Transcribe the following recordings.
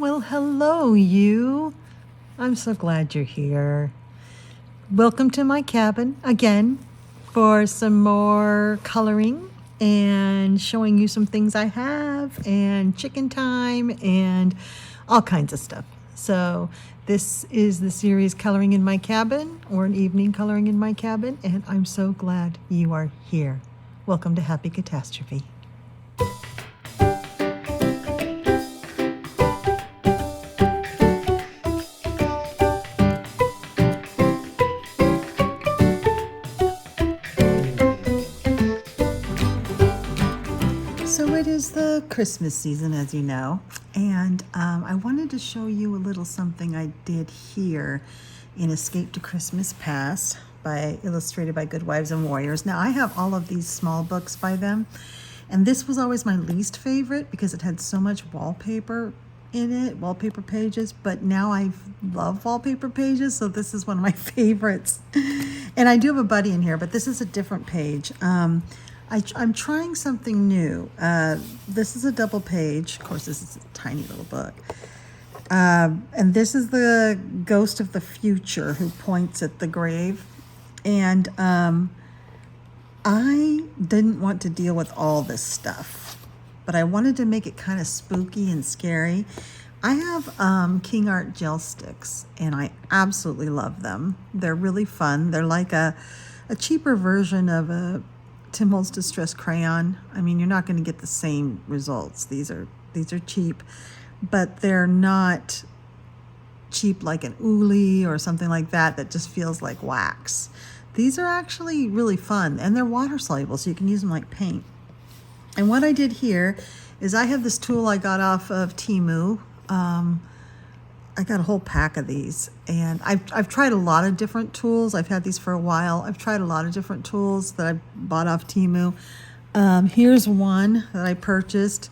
Well, hello, you. I'm so glad you're here. Welcome to my cabin again for some more coloring and showing you some things I have and chicken time and all kinds of stuff. So this is the series Coloring in My Cabin, or an evening coloring in my cabin, and I'm so glad you are here. Welcome to Happy Catastrophe. So it is the Christmas season, as you know, and I wanted to show you a little something I did here in Escape to Christmas Past, illustrated by Good Wives and Warriors. Now, I have all of these small books by them, and this was always my least favorite because it had so much wallpaper in it, wallpaper pages, but now I love wallpaper pages, so this is one of my favorites. And I do have a buddy in here, but this is a different page. I'm trying something new. This is a double page. Of course, this is a tiny little book. And this is the ghost of the future who points at the grave. And I didn't want to deal with all this stuff, but I wanted to make it kind of spooky and scary. I have King Art gel sticks, and I absolutely love them. They're really fun. They're like a cheaper version of a Tim Holtz Distress Crayon. I mean, you're not going to get the same results. These are cheap, but they're not cheap like an Uli or something like that just feels like wax. These are actually really fun, and they're water soluble, so you can use them like paint. And what I did here is I have this tool I got off of Temu. I got a whole pack of these, and I've tried a lot of different tools. I've had these for a while. I've tried a lot of different tools that I bought off Temu. Here's one that I purchased.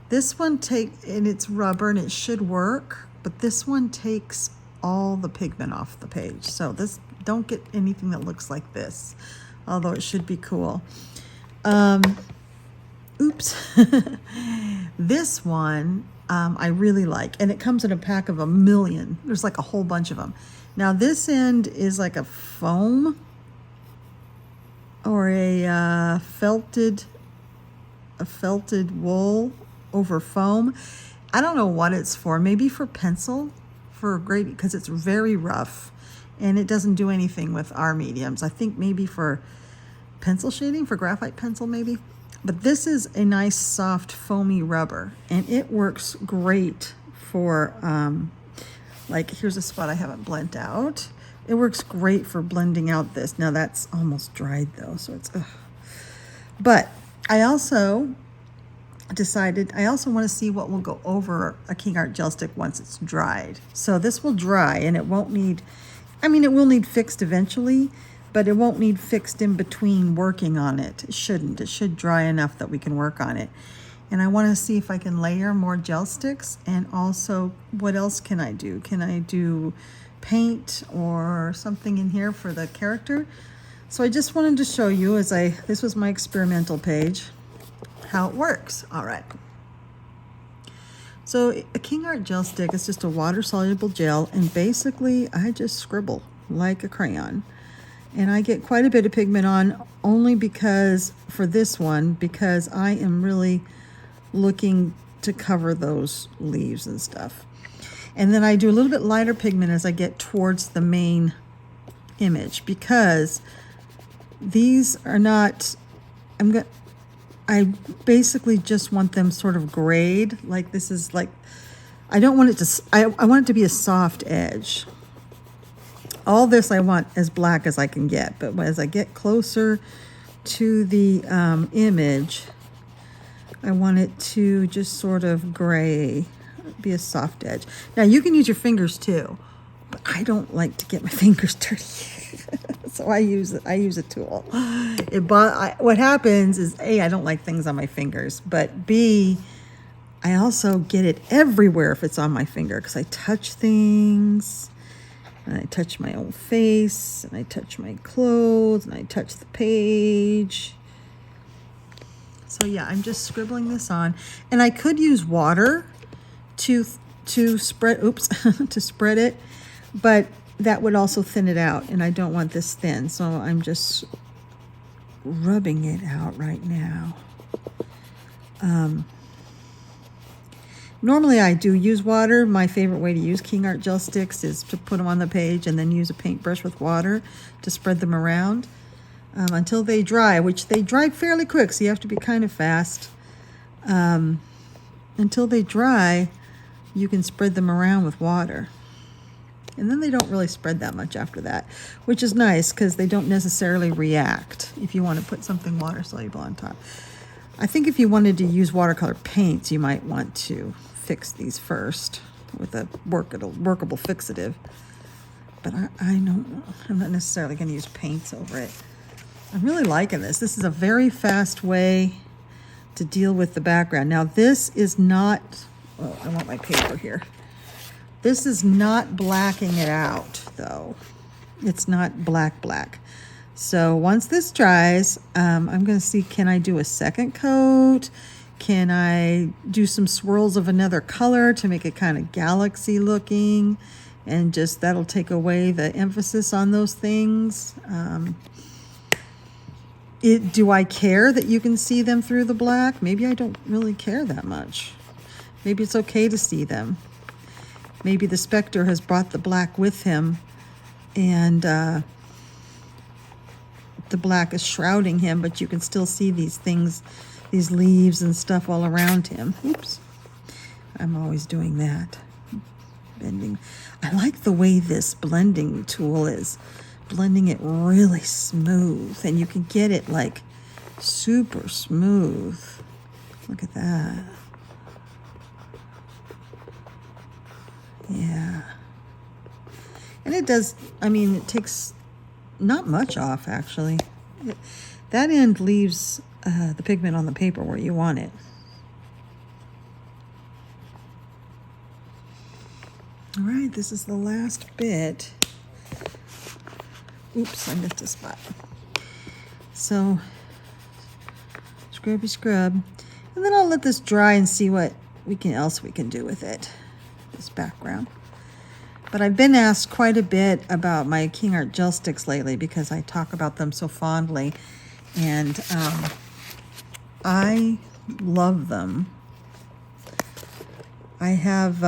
This one and it's rubber and it should work, but this one takes all the pigment off the page. So don't get anything that looks like this, although it should be cool. Oops. This one I really like, and it comes in a pack of 1,000,000. There's like a whole bunch of them. Now this end is like a foam or a felted wool over foam. I don't know what it's for. Maybe for pencil, for grading, because it's very rough and it doesn't do anything with our mediums. I think maybe for pencil shading, for graphite pencil maybe. But this is a nice soft foamy rubber, and it works great for like, here's a spot I haven't blended out. It works great for blending out this. Now that's almost dried though, so it's but I also decided I also want to see what will go over a King Art gel stick once it's dried. So this will dry, and it won't need, I mean, it will need fixed eventually, but it won't need fixed in between working on it. It shouldn't. It should dry enough that we can work on it. And I want to see if I can layer more gel sticks, and also what else can I do? Can I do paint or something in here for the character? So I just wanted to show you, this was my experimental page, how it works. All right. So a King Art gel stick is just a water-soluble gel, and basically I just scribble like a crayon. And I get quite a bit of pigment on, only because, for this one, because I am really looking to cover those leaves and stuff. And then I do a little bit lighter pigment as I get towards the main image, because these are not, I basically just want them sort of grayed. Like, this is like, I don't want it to, I want it to be a soft edge. All this I want as black as I can get, but as I get closer to the image, I want it to just sort of gray, be a soft edge. Now you can use your fingers too, but I don't like to get my fingers dirty. So I use a tool. What happens is, A, I don't like things on my fingers, but B, I also get it everywhere if it's on my finger, because I touch things. And I touch my own face, and I touch my clothes, and I touch the page. So yeah, I'm just scribbling this on. And I could use water to to spread, oops, to spread it, but that would also thin it out, and I don't want this thin, so I'm just rubbing it out right now. Normally I do use water. My favorite way to use King Art gel sticks is to put them on the page and then use a paintbrush with water to spread them around until they dry, which they dry fairly quick, so you have to be kind of fast. Until they dry, you can spread them around with water. And then they don't really spread that much after that, which is nice because they don't necessarily react if you want to put something water soluble on top. I think if you wanted to use watercolor paints, you might want to fix these first with a workable fixative. But I'm not necessarily going to use paints over it. I'm really liking this. This is a very fast way to deal with the background. Now this is not, oh, I want my paper here. This is not blacking it out though. It's not black. So once this dries, I'm going to see, can I do a second coat? Can I do some swirls of another color to make it kind of galaxy looking? And just that'll take away the emphasis on those things. Do I care that you can see them through the black? Maybe I don't really care that much. Maybe it's okay to see them. Maybe the Spectre has brought the black with him, and the black is shrouding him, but you can still see these things, these leaves and stuff all around him. Oops. I'm always doing that. Bending. I like the way this blending tool is blending it really smooth, and you can get it like super smooth. Look at that. Yeah. And it does, I mean, it takes not much off actually. That end leaves the pigment on the paper where you want it. All right, this is the last bit. Oops, I missed a spot. So, scrubby scrub. And then I'll let this dry and see what else we can do with it, this background. But I've been asked quite a bit about my King Art gel sticks lately because I talk about them so fondly. And I love them. I have,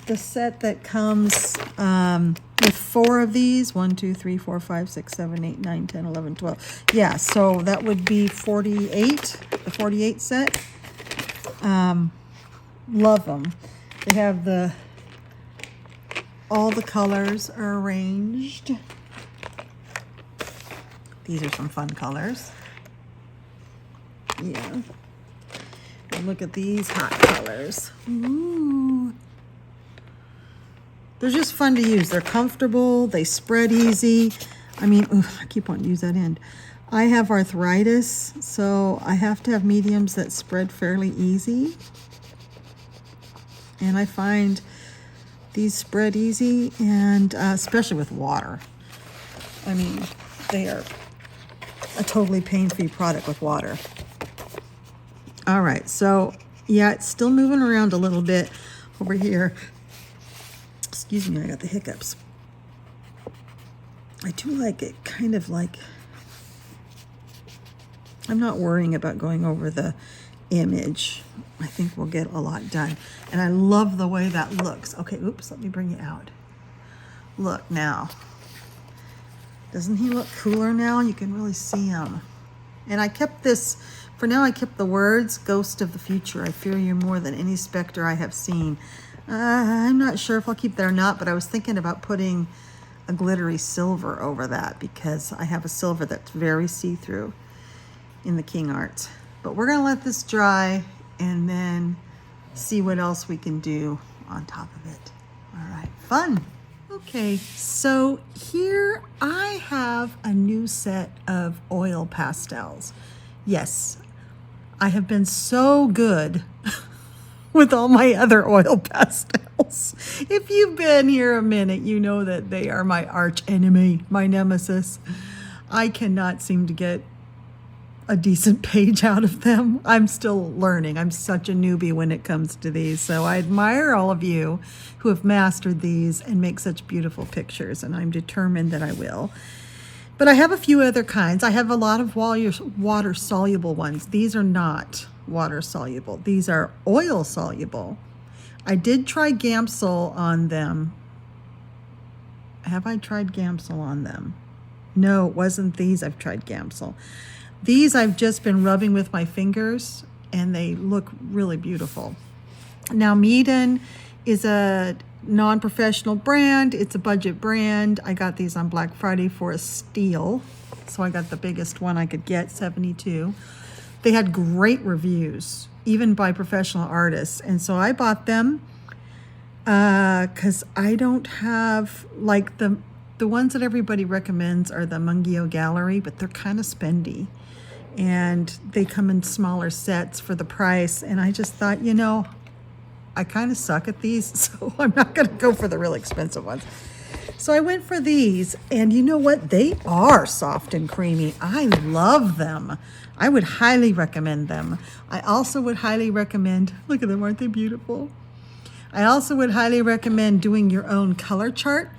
the set that comes with 4 of these. 1, 2, 3, 4, 5, 6, 7, 8, 9, 10, 11, 12. Yeah, so that would be 48, the 48 set. Love them. They have all the colors are arranged. These are some fun colors. Yeah. And look at these hot colors. Ooh. They're just fun to use. They're comfortable. They spread easy. I mean, I keep wanting to use that end. I have arthritis, so I have to have mediums that spread fairly easy. And I find these spread easy, and especially with water. I mean, they are a totally pain-free product with water. All right, so yeah, it's still moving around a little bit over here. Excuse me, I got the hiccups. I do like it, kind of like, I'm not worrying about going over the image. I think we'll get a lot done. And I love the way that looks. Okay, oops, let me bring it out. Look now. Doesn't he look cooler now? You can really see him. And I kept this, for now I kept the words, Ghost of the Future. I fear you more than any specter I have seen. I'm not sure if I'll keep that or not, but I was thinking about putting a glittery silver over that because I have a silver that's very see-through in the King Art. But we're gonna let this dry and then see what else we can do on top of it. All right, fun. Okay, so here I have a new set of oil pastels. Yes, I have been so good with all my other oil pastels. If you've been here a minute, you know that they are my arch enemy, my nemesis. I cannot seem to get a decent page out of them. I'm still learning. I'm such a newbie when it comes to these. So I admire all of you who have mastered these and make such beautiful pictures, and I'm determined that I will. But I have a few other kinds. I have a lot of water-soluble ones. These are not water-soluble. These are oil-soluble. I did try Gamsol on them. Have I tried Gamsol on them? No, it wasn't these I've tried Gamsol. These I've just been rubbing with my fingers, and they look really beautiful. Now, Meeden is a non-professional brand. It's a budget brand. I got these on Black Friday for a steal. So I got the biggest one I could get, 72. They had great reviews, even by professional artists. And so I bought them because I don't have, like, the ones that everybody recommends are the Mungio Gallery, but they're kind of spendy. And they come in smaller sets for the price. And I just thought, you know, I kind of suck at these, so I'm not going to go for the really expensive ones. So I went for these, and you know what? They are soft and creamy. I love them. I would highly recommend them. I also would highly recommend, look at them, aren't they beautiful? I also would highly recommend doing your own color chart,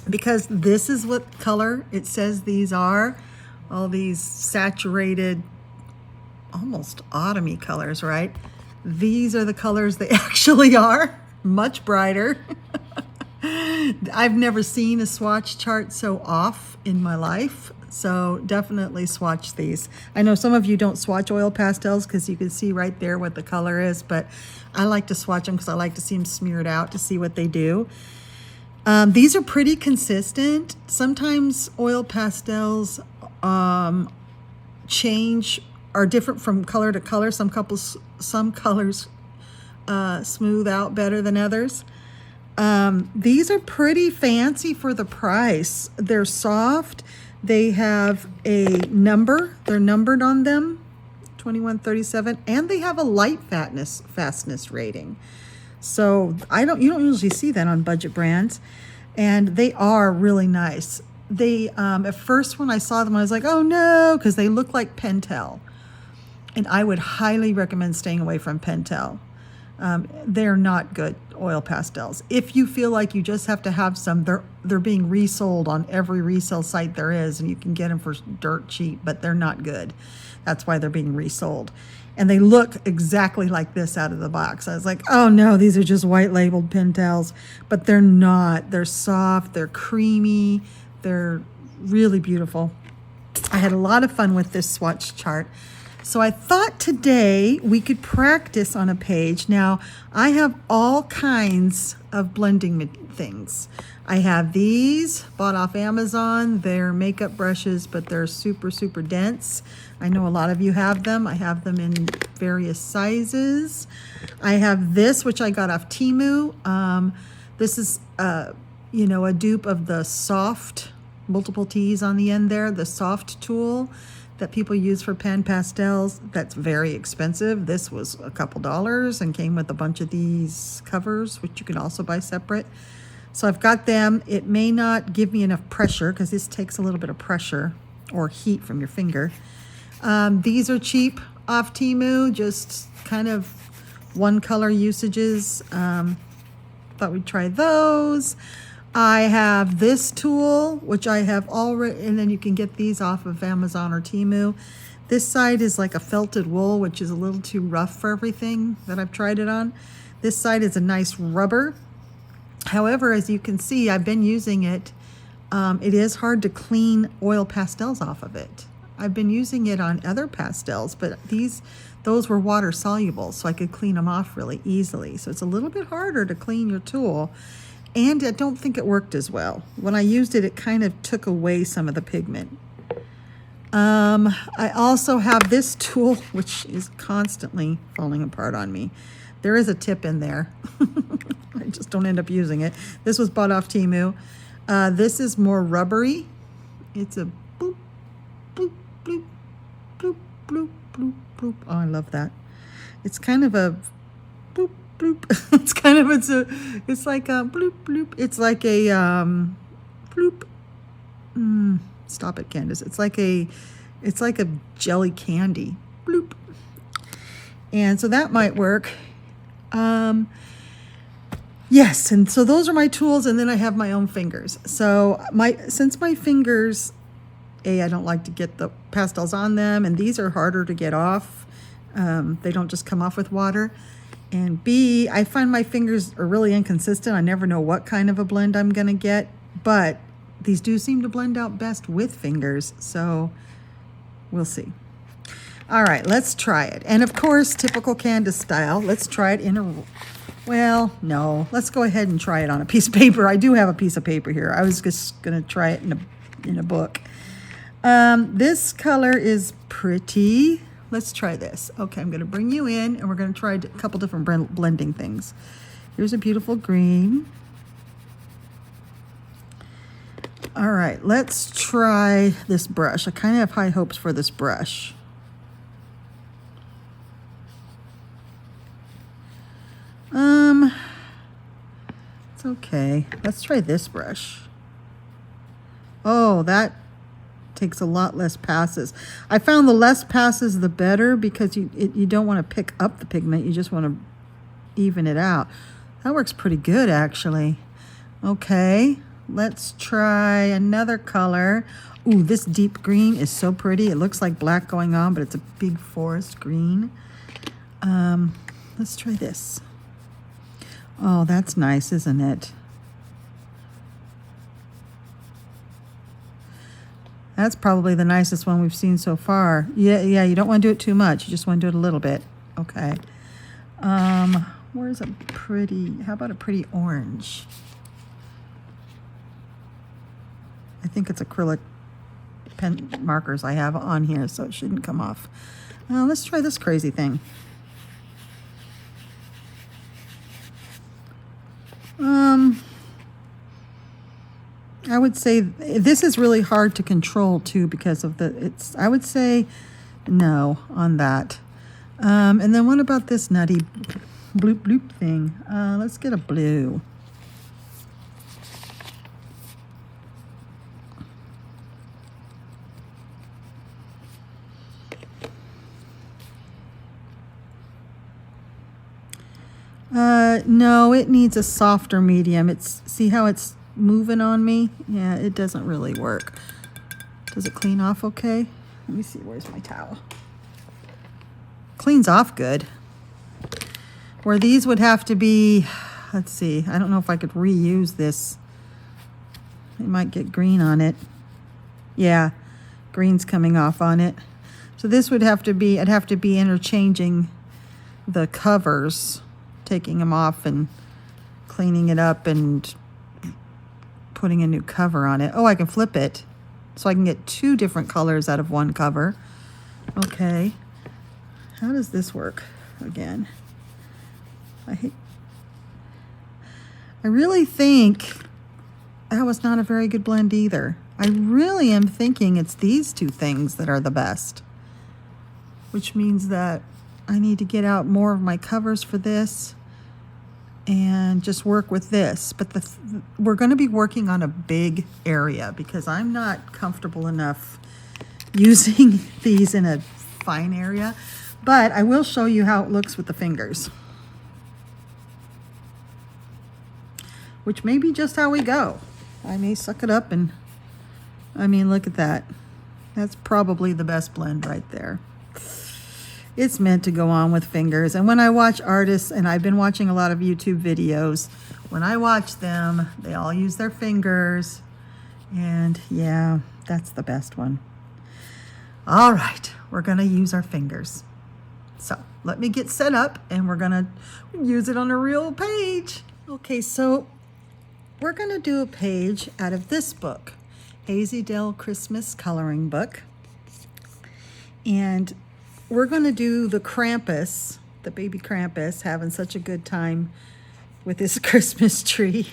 because this is what color it says these are. All these saturated, almost autumny colors, right? These are the colors they actually are, much brighter. I've never seen a swatch chart so off in my life, so definitely swatch these. I know some of you don't swatch oil pastels because you can see right there what the color is, but I like to swatch them because I like to see them smeared out to see what they do. These are pretty consistent. Sometimes oil pastels change, are different from color to color. Some colors smooth out better than others. These are pretty fancy for the price. They're soft. They have a number. They're numbered on them, 2137, and they have a light fastness rating. So you don't usually see that on budget brands, and they are really nice. They at first when I saw them, I was like, oh no, because they look like Pentel. And I would highly recommend staying away from Pentel. They're not good oil pastels. If you feel like you just have to have some, they're being resold on every resale site there is, and you can get them for dirt cheap, but they're not good. That's why they're being resold. And they look exactly like this out of the box. I was like, oh no, these are just white labeled Pentels, but they're not. They're soft, they're creamy, they're really beautiful. I had a lot of fun with this swatch chart. So I thought today we could practice on a page. Now, I have all kinds of blending things. I have these, bought off Amazon. They're makeup brushes, but they're super, super dense. I know a lot of you have them. I have them in various sizes. I have this, which I got off Temu. This is, a dupe of the soft, multiple T's on the end there, the soft tool that people use for pan pastels. That's very expensive. This was a couple dollars and came with a bunch of these covers, which you can also buy separate. So I've got them. It may not give me enough pressure because this takes a little bit of pressure or heat from your finger. These are cheap off Temu, just kind of one color usages. Thought we'd try those. I have this tool, which I have already, and then you can get these off of Amazon or Temu. This side is like a felted wool, which is a little too rough for everything that I've tried it on. This side is a nice rubber. However, as you can see, I've been using it. It is hard to clean oil pastels off of it. I've been using it on other pastels, but those were water soluble, so I could clean them off really easily. So it's a little bit harder to clean your tool. And I don't think it worked as well. When I used it, it kind of took away some of the pigment. I also have this tool, which is constantly falling apart on me. There is a tip in there. I just don't end up using it. This was bought off Temu. This is more rubbery. It's a boop, boop, bloop, bloop, bloop, bloop, bloop. Oh, I love that. It's kind of a boop, bloop. It's like a bloop, bloop. It's like a bloop. Stop it, Candice. It's like a It's like a jelly candy. Bloop. And so that might work. Yes, and so those are my tools, and then I have my own fingers. So since my fingers, I don't like to get the pastels on them, and these are harder to get off. They don't just come off with water. And B, I find my fingers are really inconsistent. I never know what kind of a blend I'm gonna get, but these do seem to blend out best with fingers, so we'll see. All right, let's try it. And of course, typical Candice style, let's try it in a, well, no, let's go ahead and try it on a piece of paper. I do have a piece of paper here. I was just gonna try it in a book. This color is pretty. Let's try this. Okay, I'm gonna bring you in and we're gonna try a couple different blending things. Here's a beautiful green. All right, let's try this brush. I kind of have high hopes for this brush. It's okay. Let's try this brush. Oh, that takes a lot less passes. I found the less passes the better because you don't want to pick up the pigment. You just want to even it out. That works pretty good, actually. Okay, let's try another color. Ooh, this deep green is so pretty. It looks like black going on, but it's a big forest green. Let's try this. Oh, that's nice, isn't it? That's probably the nicest one we've seen so far. Yeah, you don't want to do it too much. You just want to do it a little bit. Okay. Where's a pretty, how about a pretty orange? I think it's acrylic pen markers I have on here, so it shouldn't come off. Let's try this crazy thing. I would say this is really hard to control too because of I would say no on that. And then what about this nutty bloop bloop thing? Let's get a blue. No, it needs a softer medium. See how it's moving on me? Yeah, it doesn't really work. Does it clean off okay? Let me see, where's my towel? Cleans off good. Where these would have to be, let's see, I don't know if I could reuse this. It might get green on it. Yeah, green's coming off on it. So this would have to be, I'd have to be interchanging the covers, taking them off and cleaning it up and putting a new cover on it. Oh, I can flip it so I can get two different colors out of one cover. Okay. How does this work again? I really think that was not a very good blend either. I really am thinking it's these two things that are the best, which means that I need to get out more of my covers for this and just work with this. But we're going to be working on a big area because I'm not comfortable enough using these in a fine area. But I will show you how it looks with the fingers, which may be just how we go. I may suck it up and, I mean, look at that. That's probably the best blend right there. It's meant to go on with fingers. And when I watch artists, and I've been watching a lot of YouTube videos, when I watch them, they all use their fingers. And yeah, that's the best one. All right, we're gonna use our fingers. So let me get set up and we're gonna use it on a real page. Okay, so we're gonna do a page out of this book, Hazy Dell Christmas Coloring Book. And we're going to do the Krampus, the baby Krampus, having such a good time with his Christmas tree.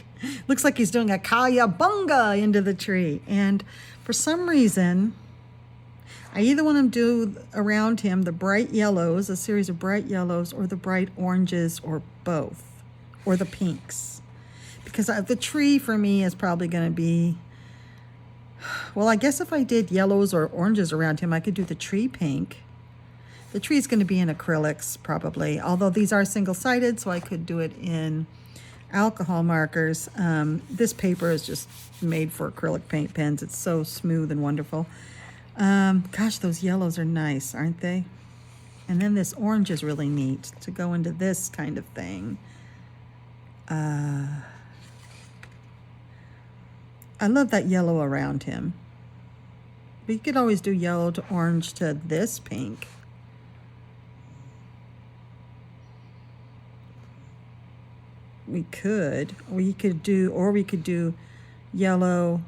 Looks like he's doing a cowabunga into the tree. And for some reason, I either want to do around him the bright yellows, a series of bright yellows, or the bright oranges, or both, or the pinks. Because the tree for me is probably going to be Well, I guess if I did yellows or oranges around him, I could do the tree pink. The tree is going to be in acrylics probably, although these are single-sided, so I could do it in alcohol markers. This paper is just made for acrylic paint pens. It's so smooth and wonderful. Gosh, those yellows are nice, aren't they? And then this orange is really neat to go into this kind of thing. I love that yellow around him. But you could always do yellow to orange to this pink. We could do yellow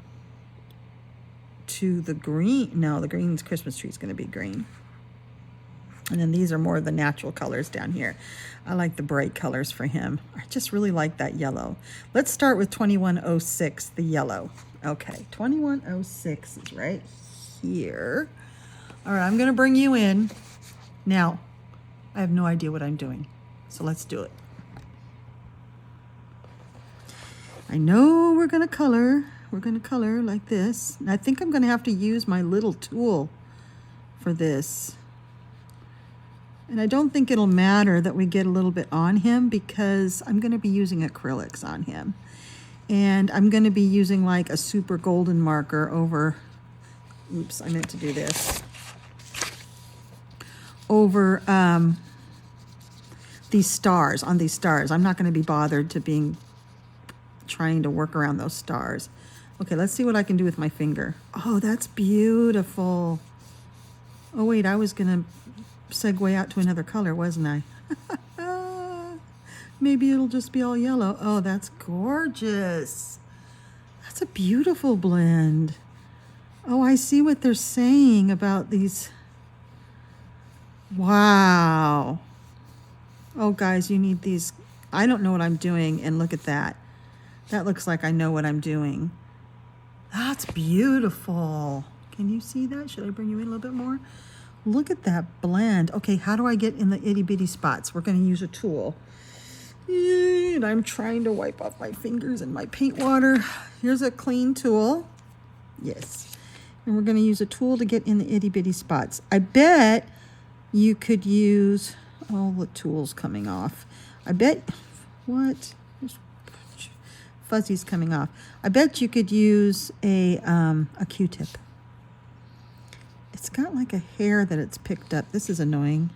to the green. No, the green's Christmas tree is going to be green. And then these are more of the natural colors down here. I like the bright colors for him. I just really like that yellow. Let's start with 2106, the yellow. Okay, 2106 is right here. All right, I'm going to bring you in. Now, I have no idea what I'm doing, so let's do it. I know we're going to color. We're going to color like this. And I think I'm going to have to use my little tool for this. And I don't think it'll matter that we get a little bit on him because I'm going to be using acrylics on him. And I'm going to be using like a super golden marker over, oops, I meant to do this, over these stars, on these stars. I'm not going to be bothered to trying to work around those stars. Okay, let's see what I can do with my finger. Oh, that's beautiful. Oh, wait, I was going to segue out to another color, wasn't I? Maybe it'll just be all yellow. Oh, that's gorgeous. That's a beautiful blend. Oh, I see what they're saying about these. Wow. Oh, guys, you need these. I don't know what I'm doing, and look at that. That looks like I know what I'm doing. That's beautiful. Can you see that? Should I bring you in a little bit more? Look at that blend. Okay, how do I get in the itty-bitty spots? We're going to use a tool. And I'm trying to wipe off my fingers and my paint water. Here's a clean tool. Yes. And we're going to use a tool to get in the itty-bitty spots. I bet you could use all the tools coming off. I bet, what? There's fuzzies coming off. I bet you could use a Q-tip. It's got like a hair that it's picked up. This is annoying.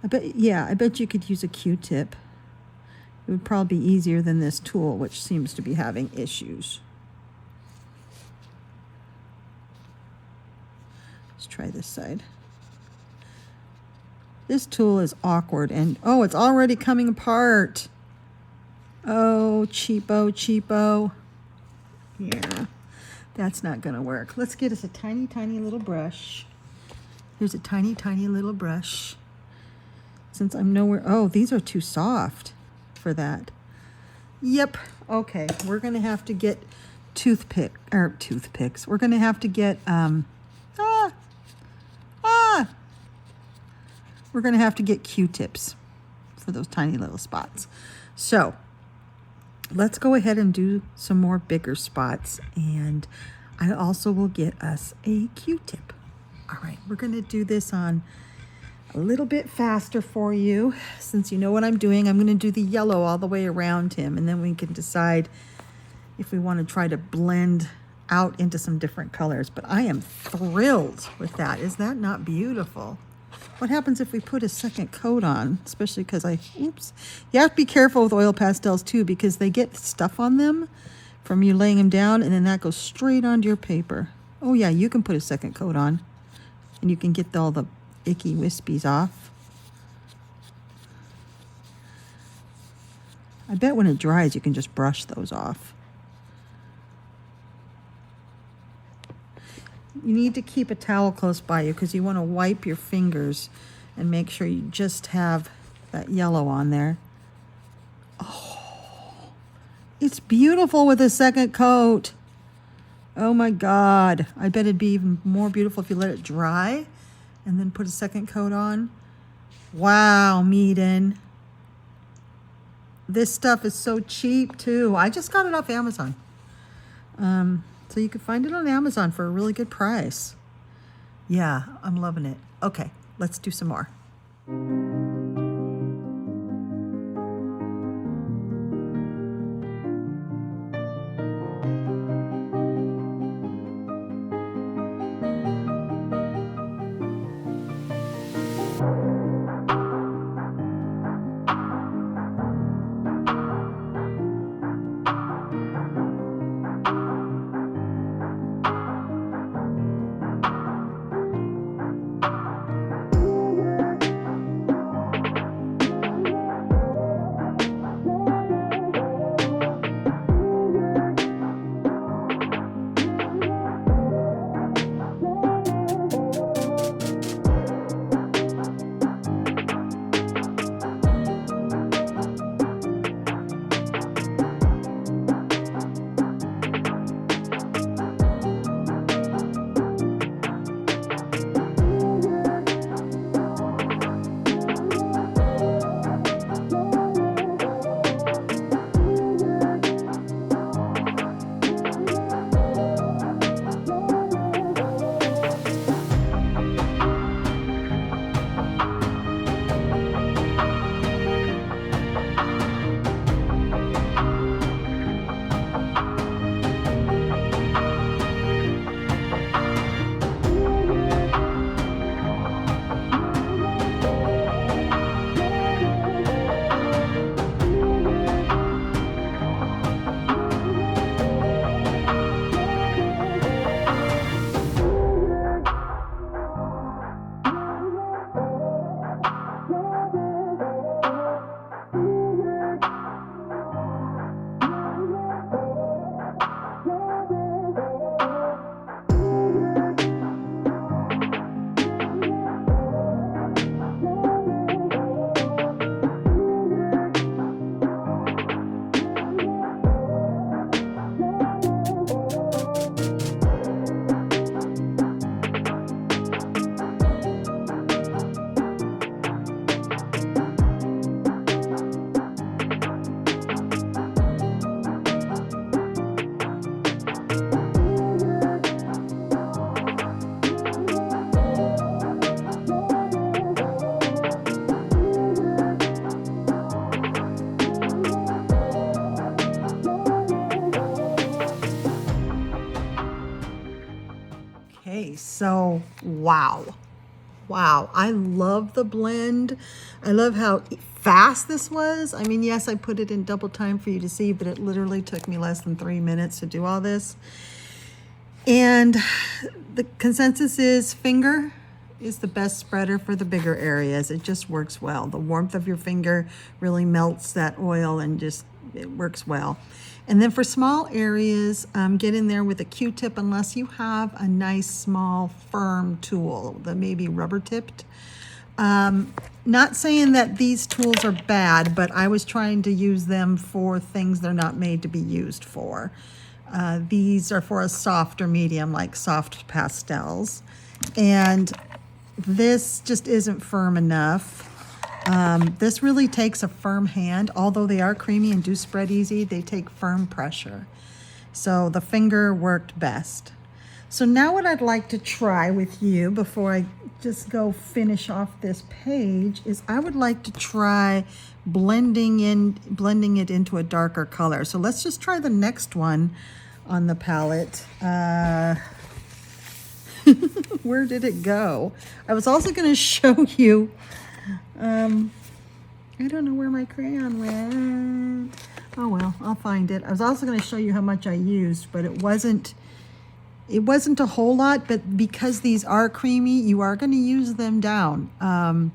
I bet you could use a Q-tip. It would probably be easier than this tool, which seems to be having issues. Let's try this side. This tool is awkward and, oh, it's already coming apart. Oh, cheapo, cheapo. Yeah. That's not going to work. Let's get us a tiny, tiny little brush. Here's a tiny, tiny little brush. Since I'm nowhere... Oh, these are too soft for that. Yep. Okay. We're going to have to get toothpicks. We're going to have to get... We're going to have to get Q-tips for those tiny little spots. So... let's go ahead and do some more bigger spots, and I also will get us a Q-tip. All right, we're going to do this on a little bit faster for you. Since you know what I'm doing, I'm going to do the yellow all the way around him, and then we can decide if we want to try to blend out into some different colors. But I am thrilled with that. Is that not beautiful? What happens if we put a second coat on, especially because oops. You have to be careful with oil pastels too, because they get stuff on them from you laying them down, and then that goes straight onto your paper. Oh yeah, you can put a second coat on, and you can get all the icky wispies off. I bet when it dries, you can just brush those off. You need to keep a towel close by you because you want to wipe your fingers and make sure you just have that yellow on there. Oh, it's beautiful with a second coat. Oh my God. I bet it'd be even more beautiful if you let it dry and then put a second coat on. Wow, Meeden. This stuff is so cheap too. I just got it off Amazon. So you can find it on Amazon for a really good price. Yeah, I'm loving it. Okay, let's do some more. Okay, so wow. Wow, I love the blend. I love how fast this was. I mean, yes, I put it in double time for you to see, but it literally took me less than 3 minutes to do all this. And the consensus is finger is the best spreader for the bigger areas. It just works well. The warmth of your finger really melts that oil and just, it works well. And then for small areas, get in there with a Q-tip unless you have a nice, small, firm tool that may be rubber tipped. Not saying that these tools are bad, but I was trying to use them for things they're not made to be used for. These are for a softer medium, like soft pastels. And this just isn't firm enough. This really takes a firm hand. Although they are creamy and do spread easy, they take firm pressure. So the finger worked best. So now what I'd like to try with you before I just go finish off this page is I would like to try blending it into a darker color. So let's just try the next one on the palette. Where did it go? I was also going to show you, I don't know where my crayon went. Oh well, I'll find it. I was also going to show you how much I used, but it wasn't a whole lot, but because these are creamy, you are going to use them down.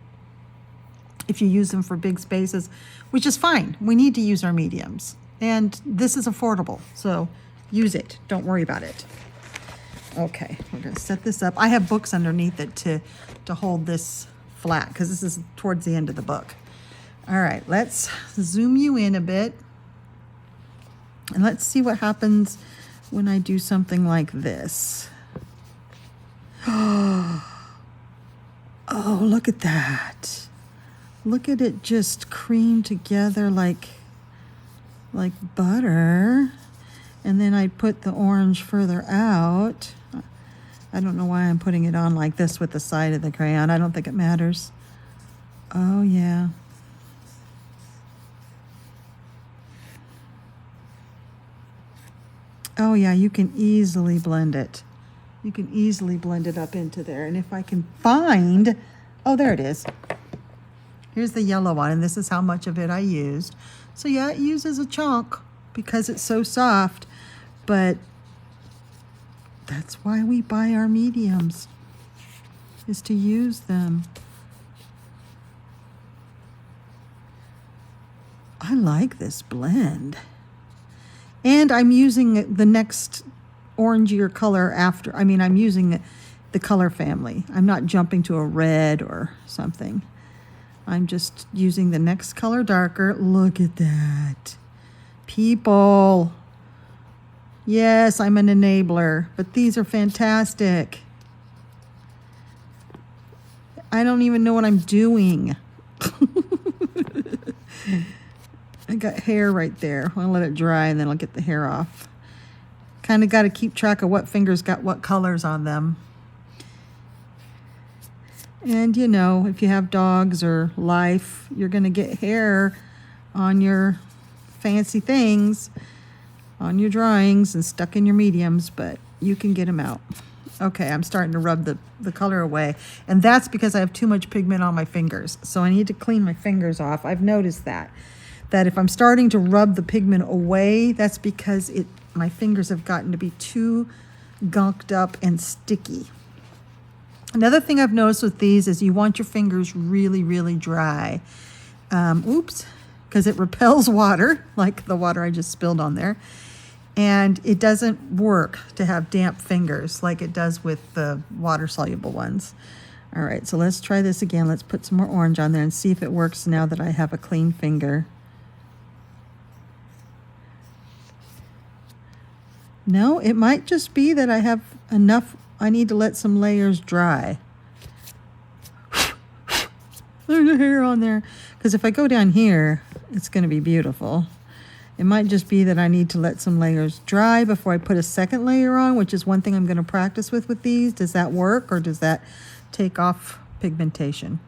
If you use them for big spaces, which is fine. We need to use our mediums. And this is affordable, so use it. Don't worry about it. Okay, we're going to set this up. I have books underneath it to hold this flat because this is towards the end of the book. All right, let's zoom you in a bit. And let's see what happens when I do something like this. Oh, look at that. Look at it just cream together like butter. And then I put the orange further out. I don't know why I'm putting it on like this with the side of the crayon. I don't think it matters. Oh yeah. Oh yeah, you can easily blend it. You can easily blend it up into there. And if I can find, oh, there it is. Here's the yellow one, and this is how much of it I used. So yeah, it uses a chunk because it's so soft, but that's why we buy our mediums, is to use them. I like this blend. And I'm using the next orangier color after. I mean, I'm using the color family. I'm not jumping to a red or something. I'm just using the next color darker. Look at that. People. Yes, I'm an enabler, but these are fantastic. I don't even know what I'm doing. I got hair right there. I'll let it dry and then I'll get the hair off. Kind of got to keep track of what fingers got what colors on them. And you know, if you have dogs or life, you're going to get hair on your fancy things, on your drawings and stuck in your mediums, but you can get them out. Okay, I'm starting to rub the color away. And that's because I have too much pigment on my fingers. So I need to clean my fingers off. I've noticed that if I'm starting to rub the pigment away, that's because my fingers have gotten to be too gunked up and sticky. Another thing I've noticed with these is you want your fingers really, really dry. Because it repels water, like the water I just spilled on there. And it doesn't work to have damp fingers like it does with the water-soluble ones. All right, so let's try this again. Let's put some more orange on there and see if it works now that I have a clean finger. No, it might just be that I have enough. I need to let some layers dry. There's a hair on there. Because if I go down here, it's going to be beautiful. It might just be that I need to let some layers dry before I put a second layer on, which is one thing I'm going to practice with these. Does that work, or does that take off pigmentation?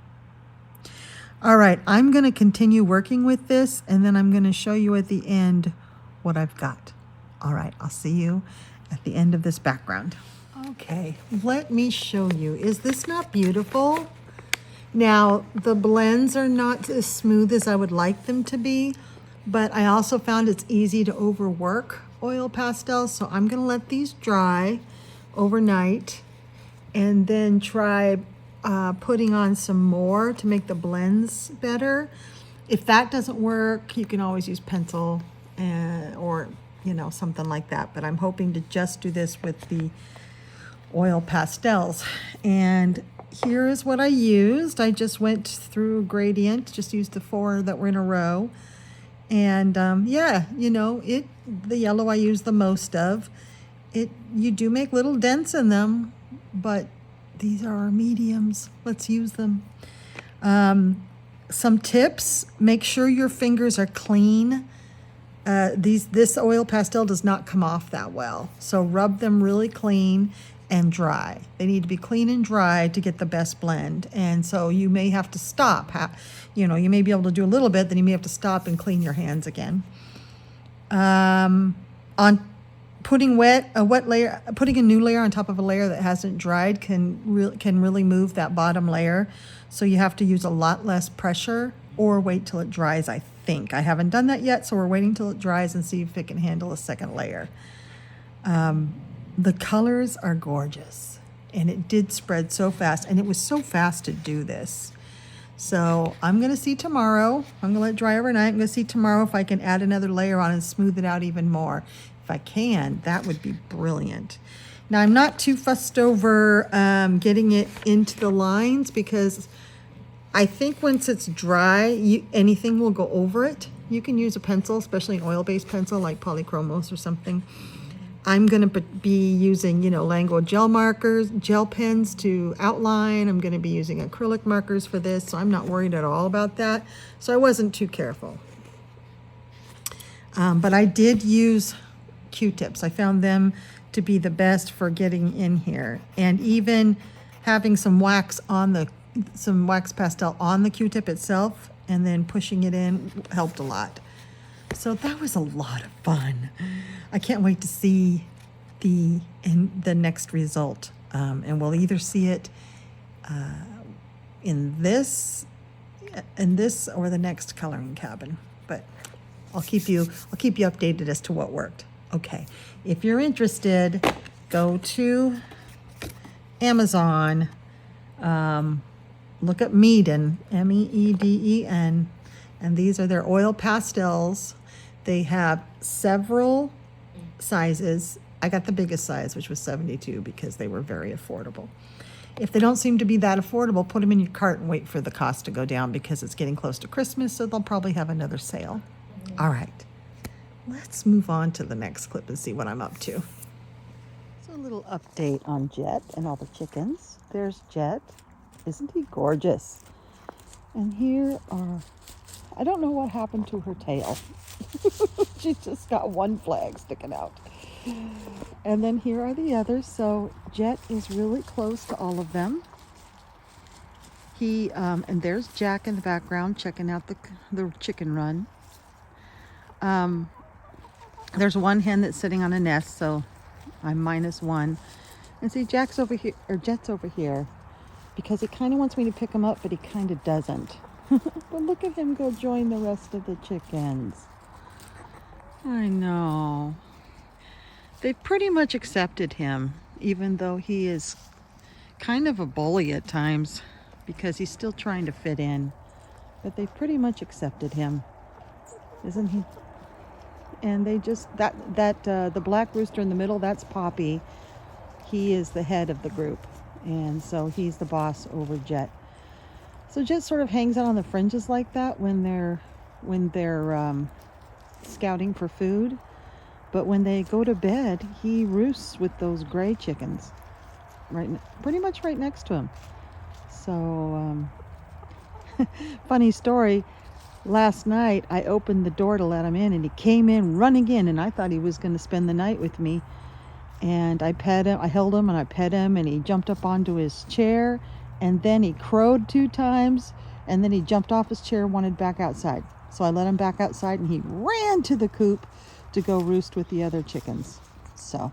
All right, I'm going to continue working with this, and then I'm going to show you at the end what I've got. All right, I'll see you at the end of this background. Okay, let me show you. Is this not beautiful? Now, the blends are not as smooth as I would like them to be, but I also found it's easy to overwork oil pastels, so I'm going to let these dry overnight and then try putting on some more to make the blends better. If that doesn't work, you can always use pencil or something like that, but I'm hoping to just do this with the oil pastels. And here is what I used. I just went through gradient, just used the 4 that were in a row. And yeah, the yellow I use the most of. You do make little dents in them, but these are our mediums. Let's use them. Some tips: make sure your fingers are clean. This oil pastel does not come off that well, so rub them really clean and dry. They need to be clean and dry to get the best blend. And so you may have to stop. You may be able to do a little bit, then you may have to stop and clean your hands again. On putting putting a new layer on top of a layer that hasn't dried can really move that bottom layer. So you have to use a lot less pressure or wait till it dries, I think. I haven't done that yet, so we're waiting till it dries and see if it can handle a second layer. The colors are gorgeous, and it did spread so fast, and it was so fast to do this. So I'm going to see tomorrow. I'm going to let it dry overnight. I'm going to see tomorrow if I can add another layer on and smooth it out even more. If I can, that would be brilliant. Now, I'm not too fussed over getting it into the lines, because I think once it's dry, anything will go over it. You can use a pencil, especially an oil-based pencil like polychromos or something. I'm going to be using, Languo gel pens to outline. I'm going to be using acrylic markers for this, so I'm not worried at all about that. So I wasn't too careful. But I did use Q-tips. I found them to be the best for getting in here. And even having some wax pastel on the Q-tip itself and then pushing it in helped a lot. So that was a lot of fun. I can't wait to see the next result. And we'll either see it in this or the next coloring cabin. But I'll keep you updated as to what worked. Okay, if you're interested, go to Amazon, look up Meeden, Meeden, and these are their oil pastels. They have several sizes. I got the biggest size, which was 72, because they were very affordable. If they don't seem to be that affordable, put them in your cart and wait for the cost to go down, because it's getting close to Christmas, so they'll probably have another sale. All right, let's move on to the next clip and see what I'm up to. So a little update on Jet and all the chickens. There's Jet. Isn't he gorgeous? And here are, I don't know what happened to her tail. She's just got one flag sticking out. And then here are the others. So Jet is really close to all of them. And there's Jack in the background checking out the chicken run. There's one hen that's sitting on a nest, so I'm -1. And see, Jet's over here, because he kind of wants me to pick him up, but he kind of doesn't. But look at him go join the rest of the chickens. I know. They've pretty much accepted him, even though he is kind of a bully at times, because he's still trying to fit in. But they've pretty much accepted him, isn't he? And they just, the black rooster in the middle, that's Poppy. He is the head of the group, and so he's the boss over Jet. So Jet sort of hangs out on the fringes like that when they're scouting for food. But when they go to bed, he roosts with those gray chickens, pretty much right next to him. So, funny story. Last night, I opened the door to let him in, and he came in running in, and I thought he was going to spend the night with me. And I pet him, I held him, and I pet him, and he jumped up onto his chair, and then he crowed 2 times, and then he jumped off his chair and wanted back outside. So I let him back outside, and he ran to the coop to go roost with the other chickens. So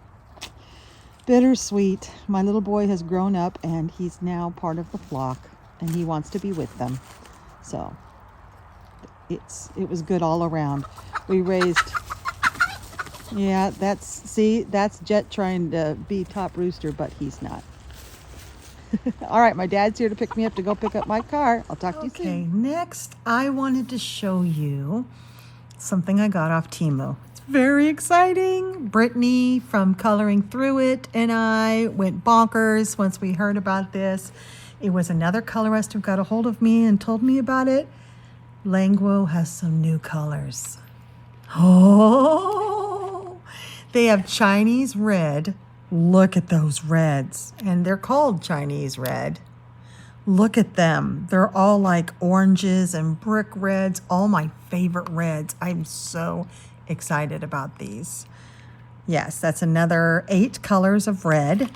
bittersweet. My little boy has grown up, and he's now part of the flock, and he wants to be with them. So it was good all around. We raised, yeah, that's Jet trying to be top rooster, but he's not. All right, my dad's here to pick me up to go pick up my car. I'll talk to you soon. Okay, next I wanted to show you something I got off Temu. Very exciting. Brittany from Coloring Through It and I went bonkers once we heard about this. It was another colorist who got a hold of me and told me about it. Languo has some new colors. Oh, they have Chinese red. Look at those reds. And they're called Chinese red. Look at them. They're all like oranges and brick reds. All my favorite reds. I'm so excited about these. Yes, that's another 8 colors of red.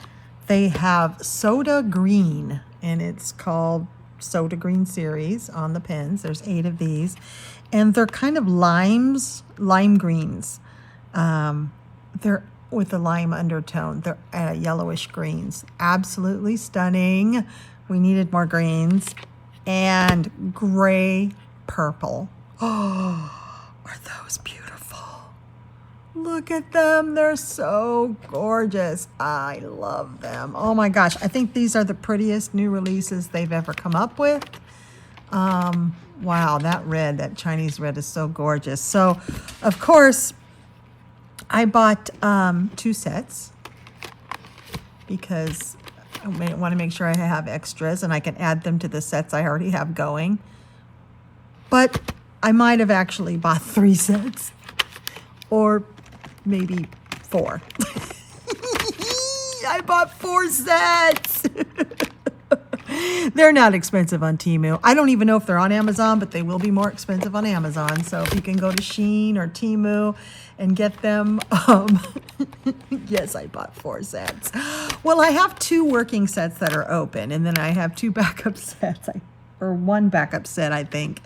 They have soda green, and it's called soda green series on the pens. There's 8 of these, and they're kind of lime greens. They're with a lime undertone. They're yellowish greens. Absolutely stunning. We needed more greens. And gray purple. Oh, are those beautiful? Look at them. They're so gorgeous. I love them. Oh my gosh. I think these are the prettiest new releases they've ever come up with. Wow, that Chinese red is so gorgeous. So, of course, I bought 2 sets because I want to make sure I have extras and I can add them to the sets I already have going. But I might have actually bought 3 sets or maybe 4. I bought 4 sets. They're not expensive on Temu. I don't even know if they're on Amazon, but they will be more expensive on Amazon. So if you can go to Shein or Temu and get them, yes, I bought 4 sets. Well, I have 2 working sets that are open, and then I have 2 backup sets, or 1 backup set, I think,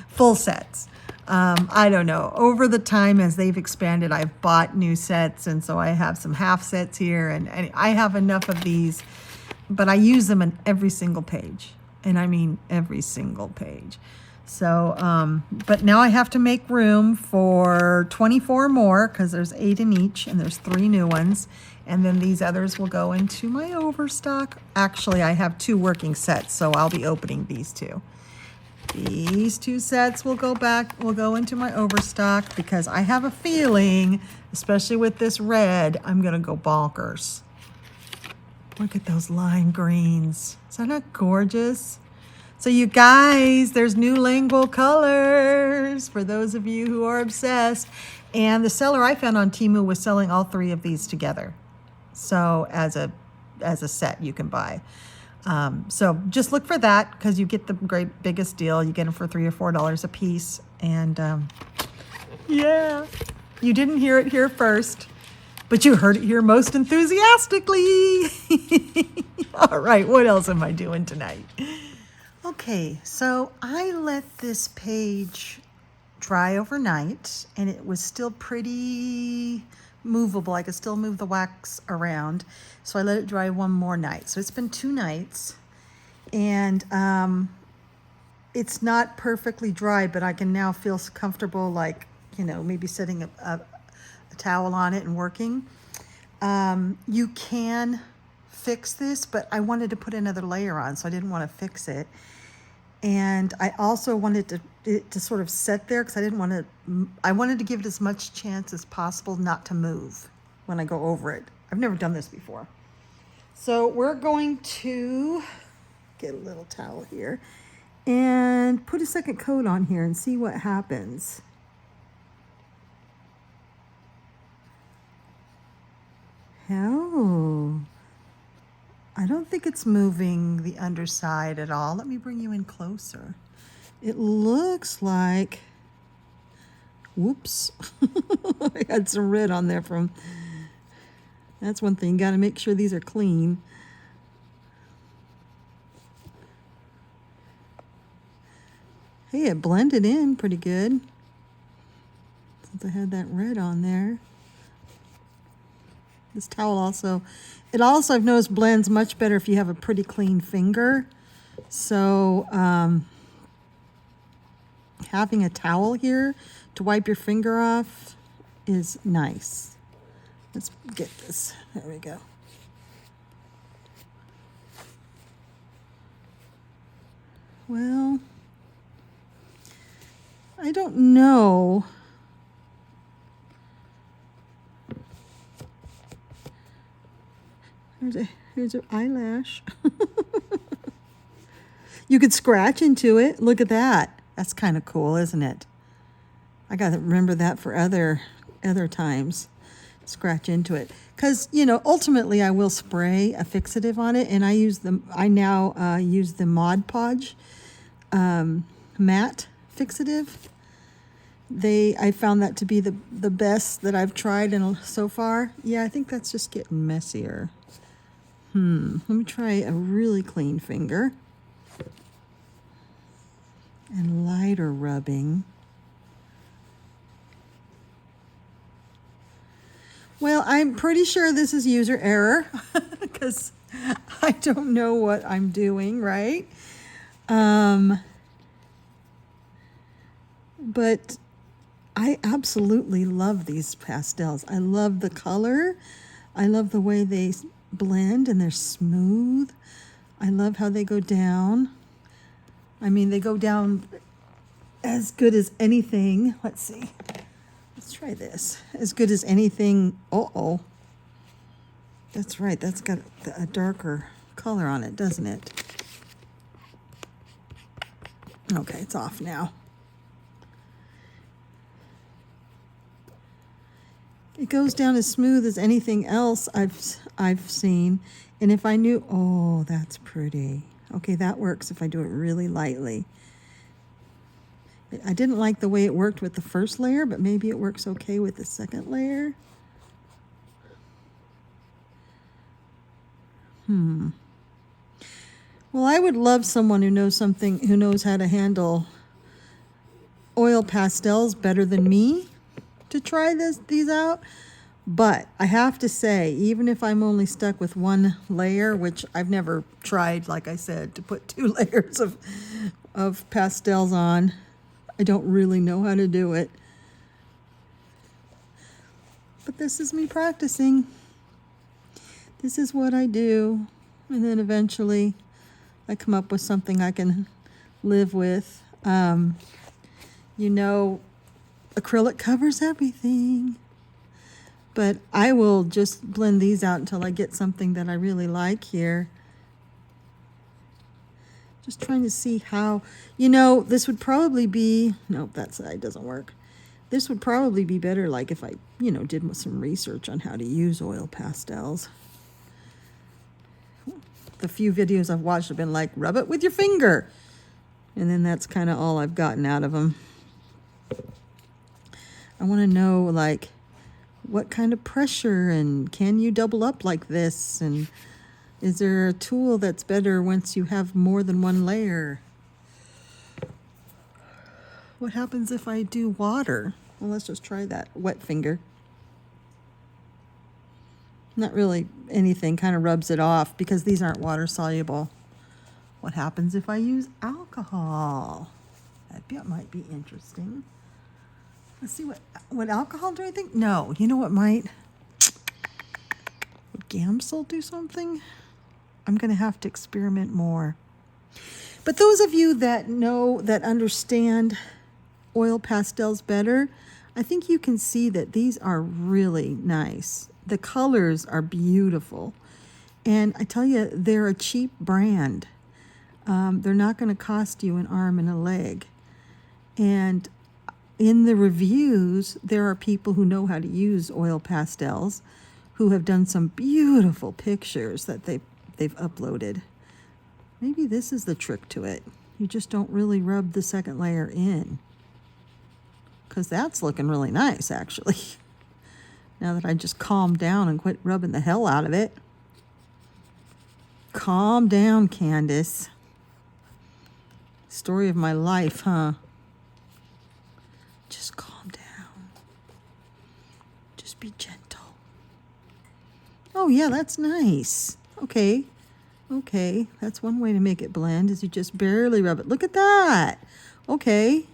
full sets. I don't know. Over the time as they've expanded, I've bought new sets, and so I have some half sets here, and I have enough of these, but I use them on every single page, and I mean every single page. So, but now I have to make room for 24 more because there's 8 in each, and there's 3 new ones, and then these others will go into my overstock. Actually, I have 2 working sets, so I'll be opening these 2. These 2 sets will go into my overstock because I have a feeling, especially with this red, I'm gonna go bonkers. Look at those lime greens. Is that not gorgeous? So you guys, there's new Languo colors for those of you who are obsessed. And the seller I found on Temu was selling all 3 of these together. So as a set you can buy. So just look for that because you get the great biggest deal. You get them for $3 or $4 a piece. And yeah, you didn't hear it here first, but you heard it here most enthusiastically. All right, what else am I doing tonight? Okay, so I let this page dry overnight, and it was still pretty movable. I could still move the wax around. So I let it dry 1 more night. So it's been 2 nights, and it's not perfectly dry, but I can now feel comfortable, like, you know, maybe setting a towel on it and working. You can fix this, but I wanted to put another layer on, so I didn't want to fix it. And I also wanted it to sort of set there because I wanted to give it as much chance as possible not to move when I go over it. I've never done this before. So we're going to get a little towel here and put a second coat on here and see what happens. Oh, I don't think it's moving the underside at all. Let me bring you in closer. It looks like, whoops, I had some red on there from, that's one thing. Got to make sure these are clean. Hey, it blended in pretty good since I had that red on there. This towel also, I've noticed blends much better if you have a pretty clean finger. So having a towel here to wipe your finger off is nice. Let's get this. There we go. Well, I don't know. Here's an eyelash. You could scratch into it. Look at that. That's kind of cool, isn't it? I got to remember that for other times. Scratch into it. Because, you know, ultimately I will spray a fixative on it, and I now use the Mod Podge matte fixative. I found that to be the best that I've tried so far. Yeah, I think that's just getting messier. Let me try a really clean finger. And lighter rubbing. Well, I'm pretty sure this is user error because I don't know what I'm doing, right? But I absolutely love these pastels. I love the color. I love the way they blend and they're smooth. I love how they go down. I mean, they go down as good as anything. Let's see. Let's try this. As good as anything. Uh-oh. That's right. That's got a darker color on it, doesn't it? Okay, it's off now. It goes down as smooth as anything else I've seen. And if I knew, oh, that's pretty. Okay, that works if I do it really lightly. I didn't like the way it worked with the first layer, but maybe it works okay with the second layer. Well, I would love someone who knows how to handle oil pastels better than me to try these out. But I have to say, even if I'm only stuck with one layer, which I've never tried, like I said, to put 2 layers of pastels on, I don't really know how to do it. But this is me practicing. This is what I do. And then eventually I come up with something I can live with. You know, acrylic covers everything. But I will just blend these out until I get something that I really like here. Just trying to see how, this would probably be, nope, that side doesn't work. This would probably be better like if I, did some research on how to use oil pastels. The few videos I've watched have been like, rub it with your finger. And then that's kind of all I've gotten out of them. I want to know, like, what kind of pressure, and can you double up like this? And is there a tool that's better once you have more than one layer? What happens if I do water? Well, let's just try that. Wet finger. Not really anything, kind of rubs it off because these aren't water soluble. What happens if I use alcohol? That might be interesting. Let's see, what alcohol do I think? No, you know what might? Would Gamsol do something? I'm going to have to experiment more. But those of you that understand oil pastels better, I think you can see that these are really nice. The colors are beautiful. And I tell you, they're a cheap brand. They're not going to cost you an arm and a leg. And in the reviews, there are people who know how to use oil pastels who have done some beautiful pictures that they've uploaded. Maybe this is the trick to it. You just don't really rub the second layer in. Because that's looking really nice, actually. Now that I just calmed down and quit rubbing the hell out of it. Calm down, Candice. Story of my life, huh? Just calm down. Just be gentle. Oh, yeah, that's nice. Okay. That's one way to make it blend, is you just barely rub it. Look at that. Okay.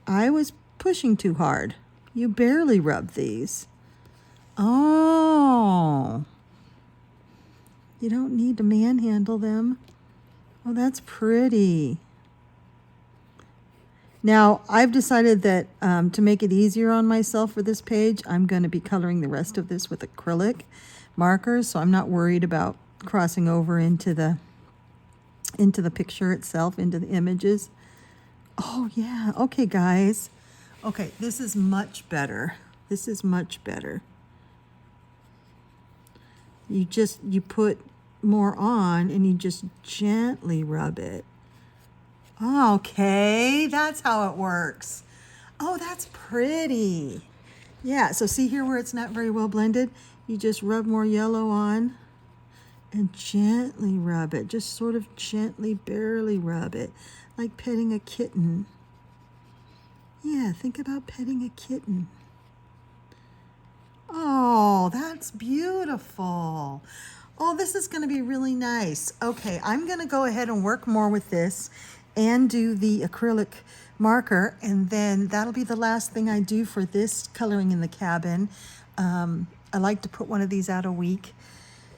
I was pushing too hard. You barely rub these. Oh. You don't need to manhandle them. Oh, that's pretty. Now, I've decided that to make it easier on myself for this page, I'm going to be coloring the rest of this with acrylic markers, so I'm not worried about crossing over into the picture itself, into the images. Oh, yeah. Okay, guys. Okay, this is much better. This is much better. You put more on and you just gently rub it. Okay, that's how it works. Oh, that's pretty. Yeah, so see here where it's not very well blended? You just rub more yellow on and gently rub it. Just sort of gently, barely rub it, like petting a kitten. Yeah, think about petting a kitten. Oh, that's beautiful. Oh, this is going to be really nice. Okay, I'm going to go ahead and work more with this and do the acrylic marker, and then that'll be the last thing I do for this coloring in the cabin. I like to put one of these out a week,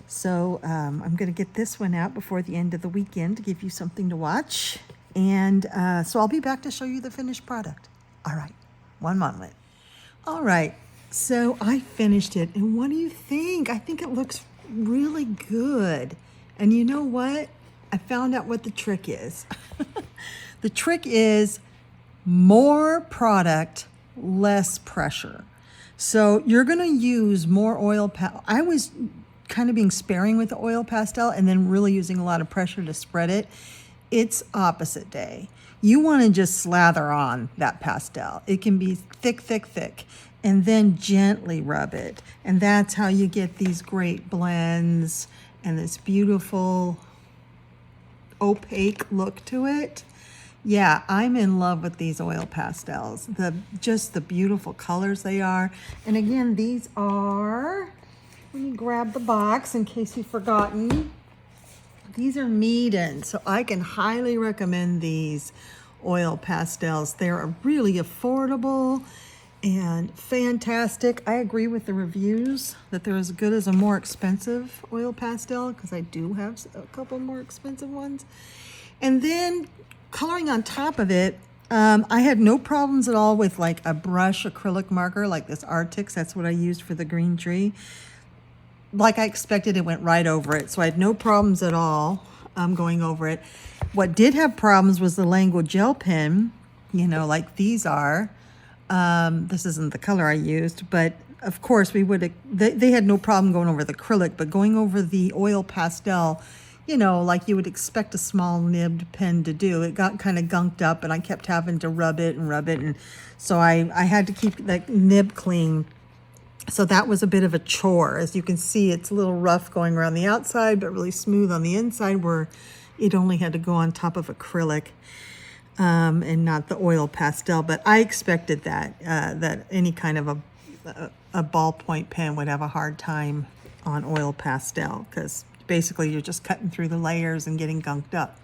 so I'm going to get this one out before the end of the weekend to give you something to watch, and so I'll be back to show you the finished product. All right, one moment. All right, so I finished it, and what do you think? I think it looks really good. And you know what? I found out what the trick is. The trick is more product, less pressure. So you're going to use more oil. I was kind of being sparing with the oil pastel and then really using a lot of pressure to spread it, it's opposite day. You want to just slather on that pastel. It can be thick, thick, thick, and then gently rub it. And that's how you get these great blends and this beautiful opaque look to it. Yeah, I'm in love with these oil pastels. Just the beautiful colors they are. And again, these are, let me grab the box in case you've forgotten. These are Meeden, so I can highly recommend these oil pastels. They're really affordable and fantastic. I agree with the reviews that they're as good as a more expensive oil pastel, because I do have a couple more expensive ones. And then coloring on top of it, I had no problems at all with like a brush acrylic marker like this Arctics. That's what I used for the green tree. Like I expected, it went right over it. So I had no problems at all going over it. What did have problems was the Languo gel pen, you know, like these are. This isn't the color I used, but of course they had no problem going over the acrylic, but going over the oil pastel, you know, like you would expect a small nibbed pen to do. It got kind of gunked up and I kept having to rub it. And so I had to keep that nib clean. So that was a bit of a chore. As you can see, it's a little rough going around the outside, but really smooth on the inside where it only had to go on top of acrylic and not the oil pastel. But I expected that, that any kind of a ballpoint pen would have a hard time on oil pastel, because basically you're just cutting through the layers and getting gunked up.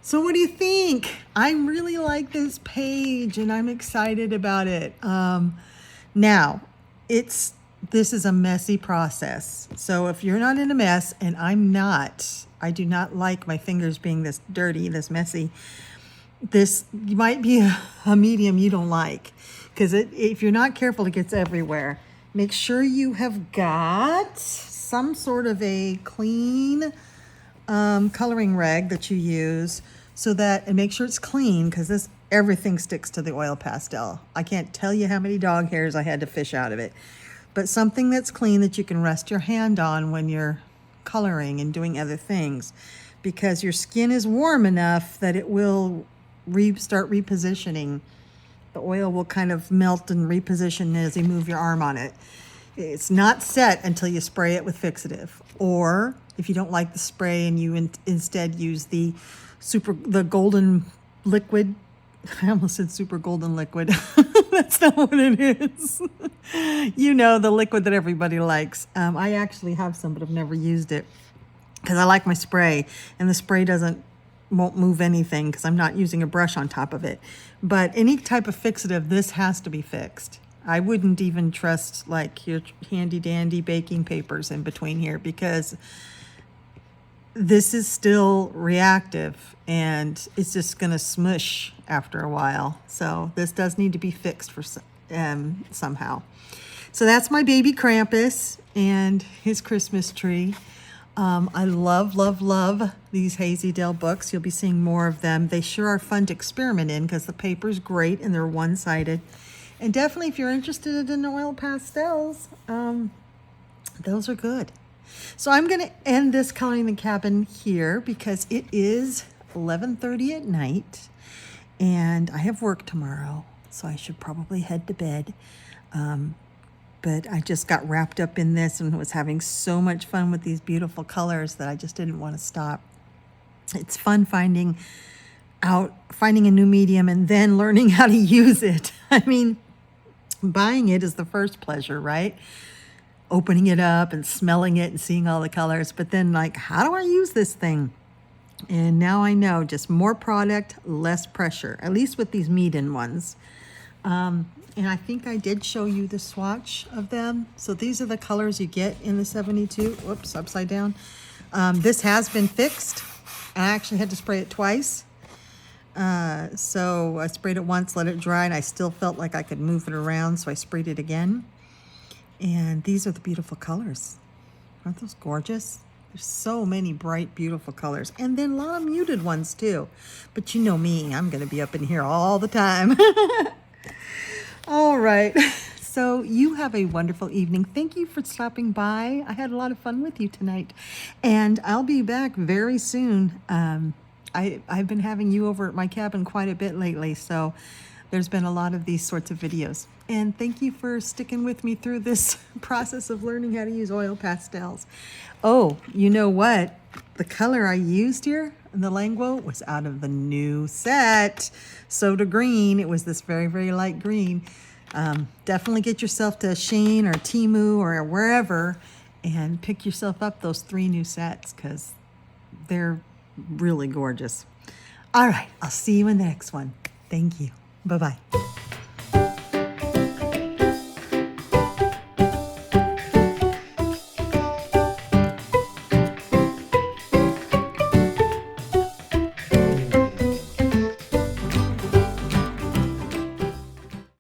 So what do you think? I really like this page and I'm excited about it. Now, this is a messy process. So if you're not in a mess, and I'm not, I do not like my fingers being this dirty, this messy. This might be a medium you don't like, because if you're not careful, it gets everywhere. Make sure you have got some sort of a clean coloring rag that you use, so that, and make sure it's clean, because everything sticks to the oil pastel. I can't tell you how many dog hairs I had to fish out of it. But something that's clean that you can rest your hand on when you're coloring and doing other things, because your skin is warm enough that it will start repositioning. The oil will kind of melt and reposition as you move your arm on it. It's not set until you spray it with fixative. Or if you don't like the spray and you instead use the golden liquid. I almost said super golden liquid. That's not what it is. You know, the liquid that everybody likes. I actually have some, but I've never used it because I like my spray, and the spray won't move anything because I'm not using a brush on top of it. But any type of fixative, this has to be fixed. I wouldn't even trust like your handy dandy baking papers in between here, because this is still reactive and it's just going to smush after a while. So this does need to be fixed for somehow. So that's my baby Krampus and his Christmas tree. I love, love, love these Hazy Dale books. You'll be seeing more of them. They sure are fun to experiment in because the paper's great and they're one-sided. And definitely if you're interested in oil pastels, those are good. So I'm going to end this coloring the cabin here because it is 11:30 at night and I have work tomorrow, so I should probably head to bed. But I just got wrapped up in this and was having so much fun with these beautiful colors that I just didn't want to stop. It's fun finding a new medium and then learning how to use it. I mean, buying it is the first pleasure, right? Opening it up and smelling it and seeing all the colors. But then like, how do I use this thing? And now I know, just more product, less pressure, at least with these Meeden ones. And I think I did show you the swatch of them. So these are the colors you get in the 72. Whoops, upside down. This has been fixed. I actually had to spray it twice. So I sprayed it once, let it dry, and I still felt like I could move it around, so I sprayed it again. And these are the beautiful colors. Aren't those gorgeous? There's so many bright, beautiful colors. And then a lot of muted ones too. But you know me, I'm going to be up in here all the time. All right. So you have a wonderful evening. Thank you for stopping by. I had a lot of fun with you tonight. And I'll be back very soon. I've been having you over at my cabin quite a bit lately, so there's been a lot of these sorts of videos. And thank you for sticking with me through this process of learning how to use oil pastels. Oh, you know what? The color I used here in the Languo was out of the new set. Soda green. It was this very, very light green. Definitely get yourself to Shein or Temu or wherever and pick yourself up those 3 new sets because they're really gorgeous. All right, I'll see you in the next one. Thank you. Bye-bye.